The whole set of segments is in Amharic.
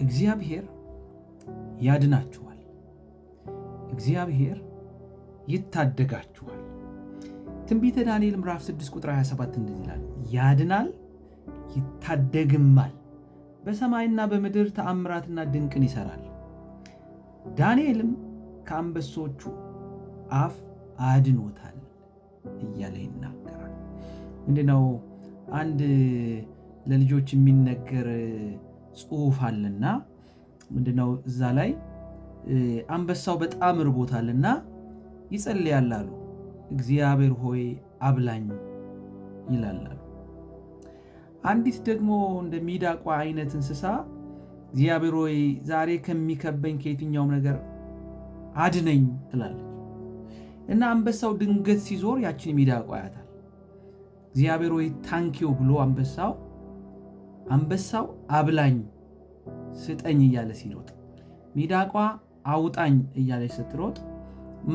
እግዚአብሔር ያድናችኋል። እግዚአብሔር ይታደጋችኋል። ትንቢተ ዳንኤል ምዕራፍ 6 ቁጥር 27 እንደዚህ ይላል፣ ያድናል ይታደግማል፣ በሰማይና በምድር ተአምራትና ድንቅን ይሰራል። ዳንኤልም ከአንበሶቹ አፍ አድኖታል እያለ ይናገራል። ምንድነው? አንድ ለልጆች የሚነገር ጽሑፍ አለና ምንድነው? እዛ ላይ አንበሳው በጣም ርቦታልና ይጸልያል አሉ። እግዚአብሔር ሆይ አብላኝ ይላል አሉ። አንዲት ደግሞ እንደ ሚዳቋ አይነት እንስሳ እግዚአብሔር ሆይ ዛሬ ከሚከበኝ ከየትኛውም ነገር አድነኝ ትላለች እና አንበሳው ድንገት ሲዞር ያችን ሚዳቋ ያታል። እግዚአብሔር ሆይ ታንኪው ብሎ አንበሳው አብላኝ ስጠኝ እያለ ሲሮጥ፣ ሚዳቋ አውጣኝ እያለች ስትሮጥ፣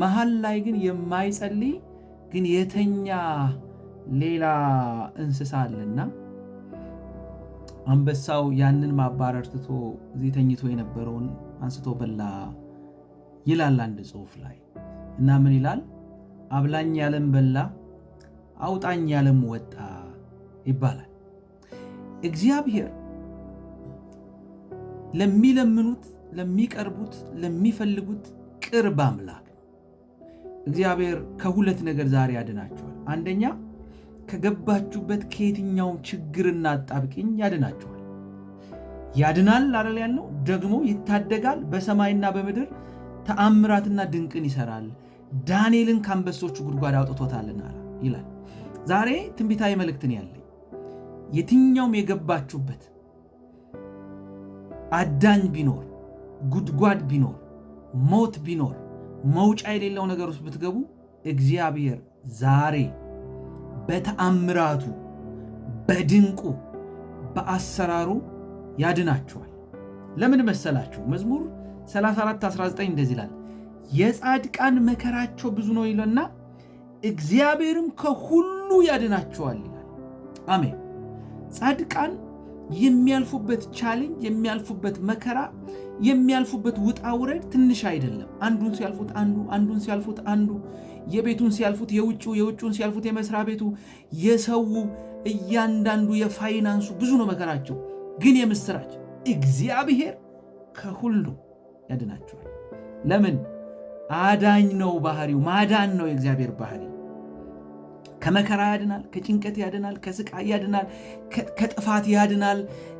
መሃል ላይ ግን የማይጸልይ ግን የተኛ ሌላ እንስሳ አለና አንበሳው ያንን ማባረር ትቶ እዚህ ተኝቶ የነበረውን አንስቶ በላ ይላል አንድ ጽሑፍ ላይ። እና ምን ይላል? አብላኝ ያለም በላ፣ አውጣኝ ያለም ወጣ ይባላል። እግዚአብሔር ለሚለምኑት፣ ለሚቀርቡት፣ ለሚፈልጉት ቅርብ አምላክ ነው። እግዚአብሔር ከሁለት ነገር ዛሬ ያድናቸዋል። አንደኛ ከገባችሁበት ከየትኛው ችግርና አጣብቂኝ ያድናቸዋል። ያድናል አይደል ያልነው? ደግሞ ይታደጋል፣ በሰማይና በምድር ተአምራትና ድንቅን ይሰራል፣ ዳንኤልን ከአንበሶቹ ጉድጓድ አውጥቶታልና ይላል። ዛሬ ትንቢታዊ መልእክትን ያለኝ የትኛውም የገባችሁበት አዳኝ ቢኖር፣ ጉድጓድ ቢኖር፣ ሞት ቢኖር፣ መውጫ የሌለው ነገር ውስጥ ብትገቡ እግዚአብሔር ዛሬ በተአምራቱ፣ በድንቁ፣ በአሰራሩ ያድናችኋል። ለምን መሰላችሁ? መዝሙር 34:19 እንደዚህ ይላል፣ የጻድቃን መከራቸው ብዙ ነው ይለና እግዚአብሔርም ከሁሉ ያድናቸዋል ይላል። አሜን። ጻድቃን የሚያልፉበት ቻሌንጅ፣ የሚያልፉበት መከራ፣ የሚያልፉበት ውጣ ውረድ ትንሽ አይደለም። አንዱን ሲያልፉት አንዱ፣ አንዱን ሲያልፉት አንዱ፣ የቤቱን ሲያልፉት የውጭውን ሲያልፉት የመስሪያ ቤቱ፣ የሰው እያንዳንዱ የፋይናንሱ ብዙ ነው መከራቸው። ግን የምስራች እግዚአብሔር ከሁሉ ያድናቸዋል። ለምን? አዳኝ ነው ባህሪው፣ ማዳን ነው የእግዚአብሔር ባህሪ። ከመከራ ያድናል፣ ከጭንቀት ያድናል፣ ከስቃይ ያድናል፣ ከጥፋት ያድናል፣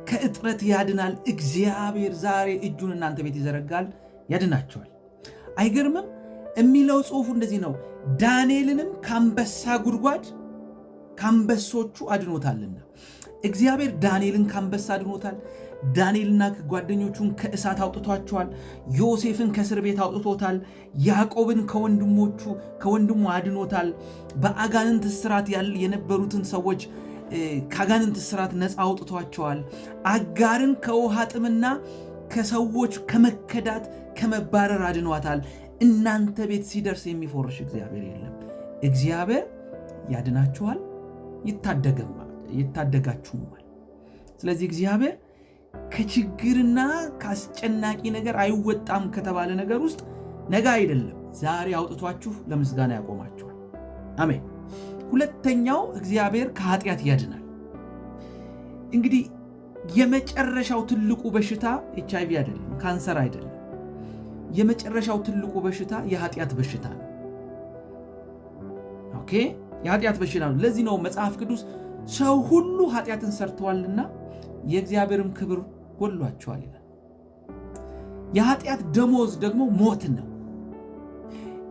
ከእጥረት ያድናል። እግዚአብሔር ዛሬ እጁን እናንተ ቤት ይዘረጋል፣ ያድናቸዋል። አይገርምም? የሚለው ጽሑፉ እንደዚህ ነው፣ ዳንኤልንም ከአንበሳ ጉድጓድ ከአንበሶቹ አድኖታልና። እግዚአብሔር ዳንኤልን ከአንበሳ አድኖታል። ዳንኤልና ጓደኞቹን ከእሳት አውጥቷቸዋል። ዮሴፍን ከእስር ቤት አውጥቶታል። ያዕቆብን ከወንድሙ አድኖታል። በአጋንንት እስራት የነበሩትን ሰዎች ከአጋንንት እስራት ነፃ አውጥቷቸዋል። አጋርን ከውሃ ጥምና ከሰዎች ከመከዳት ከመባረር አድኗታል። እናንተ ቤት ሲደርስ የሚፎርሽ እግዚአብሔር የለም። እግዚአብሔር ያድናችኋል፣ ይታደጋችሁማል። ስለዚህ እግዚአብሔር ከችግርና ከአስጨናቂ ነገር አይወጣም ከተባለ ነገር ውስጥ ነገ አይደለም ዛሬ አውጥቷችሁ ለምስጋና ያቆማችኋል። አሜን። ሁለተኛው እግዚአብሔር ከኃጢአት ያድናል። እንግዲህ የመጨረሻው ትልቁ በሽታ HIV አይደለም፣ ካንሰር አይደለም። የመጨረሻው ትልቁ በሽታ የኃጢአት በሽታ ነው። ኦኬ፣ የኃጢአት በሽታ ነው። ለዚህ ነው መጽሐፍ ቅዱስ ሰው ሁሉ ኃጢአትን ሰርተዋልና የእግዚአብሔርም ክብር ጎድሏቸዋል ይላል። የኃጢአት ደሞዝ ደግሞ ሞት ነው።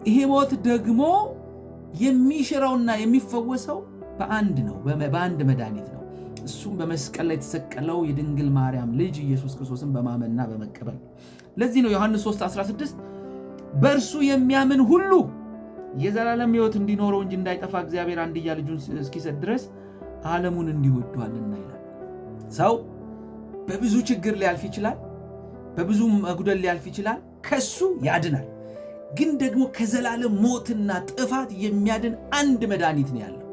ይሄ ሞት ደግሞ የሚሽረውና የሚፈወሰው በአንድ ነው፣ በአንድ መድኃኒት ነው። እሱም በመስቀል ላይ የተሰቀለው የድንግል ማርያም ልጅ ኢየሱስ ክርስቶስን በማመንና በመቀበል። ለዚህ ነው ዮሐንስ 3:16 በእርሱ የሚያምን ሁሉ የዘላለም ሕይወት እንዲኖረው እንጂ እንዳይጠፋ እግዚአብሔር አንድያ ልጁን እስኪሰጥ ድረስ ዓለሙን እንዲሁ ወዷልና ይላል። ሰው በብዙ ችግር ሊያልፍ ይችላል፣ በብዙ መጉደል ሊያልፍ ይችላል። ከሱ ያድናል። ግን ደግሞ ከዘላለም ሞትና ጥፋት የሚያድን አንድ መድኃኒት ነው ያለው።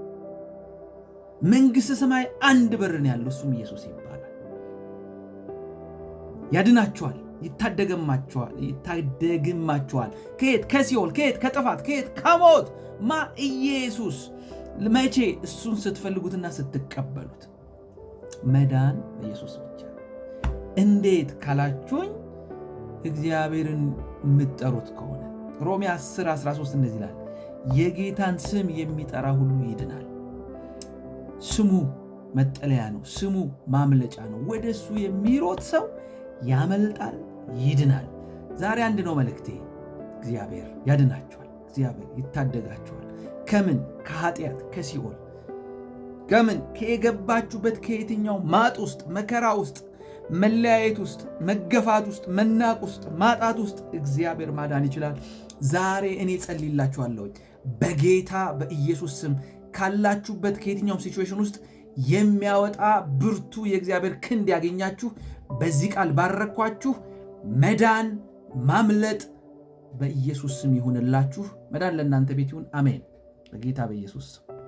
መንግሥተ ሰማይ አንድ በር ነው ያለው፣ እሱም ኢየሱስ ይባላል። ያድናችኋል፣ ይታደግማችኋል። ከየት? ከሲኦል። ከየት? ከጥፋት። ከየት? ከሞት። ኢየሱስ። መቼ? እሱን ስትፈልጉትና ስትቀበሉት። መዳን በኢየሱስ ብቻ። እንዴት ካላችሁኝ እግዚአብሔርን የምትጠሩት ከሆነ ሮሜ 10:13 እንደዚህ ይላል፣ የጌታን ስም የሚጠራ ሁሉ ይድናል። ስሙ መጠለያ ነው። ስሙ ማምለጫ ነው። ወደ እሱ የሚሮጥ ሰው ያመልጣል፣ ይድናል። ዛሬ አንድ ነው መልእክቴ። እግዚአብሔር ያድናችኋል። እግዚአብሔር ይታደጋችኋል። ከምን? ከኃጢአት፣ ከሲኦል። ከምን? ከየገባችሁበት ከየትኛው ማጥ ውስጥ፣ መከራ ውስጥ፣ መለያየት ውስጥ፣ መገፋት ውስጥ፣ መናቅ ውስጥ፣ ማጣት ውስጥ እግዚአብሔር ማዳን ይችላል። ዛሬ እኔ ጸልይላችኋለሁ በጌታ በኢየሱስ ስም ካላችሁበት ከየትኛውም ሲቹዌሽን ውስጥ የሚያወጣ ብርቱ የእግዚአብሔር ክንድ ያገኛችሁ። በዚህ ቃል ባረኳችሁ። መዳን ማምለጥ በኢየሱስ ስም ይሁንላችሁ። መዳን ለእናንተ ቤት ይሁን። አሜን። በጌታ በኢየሱስ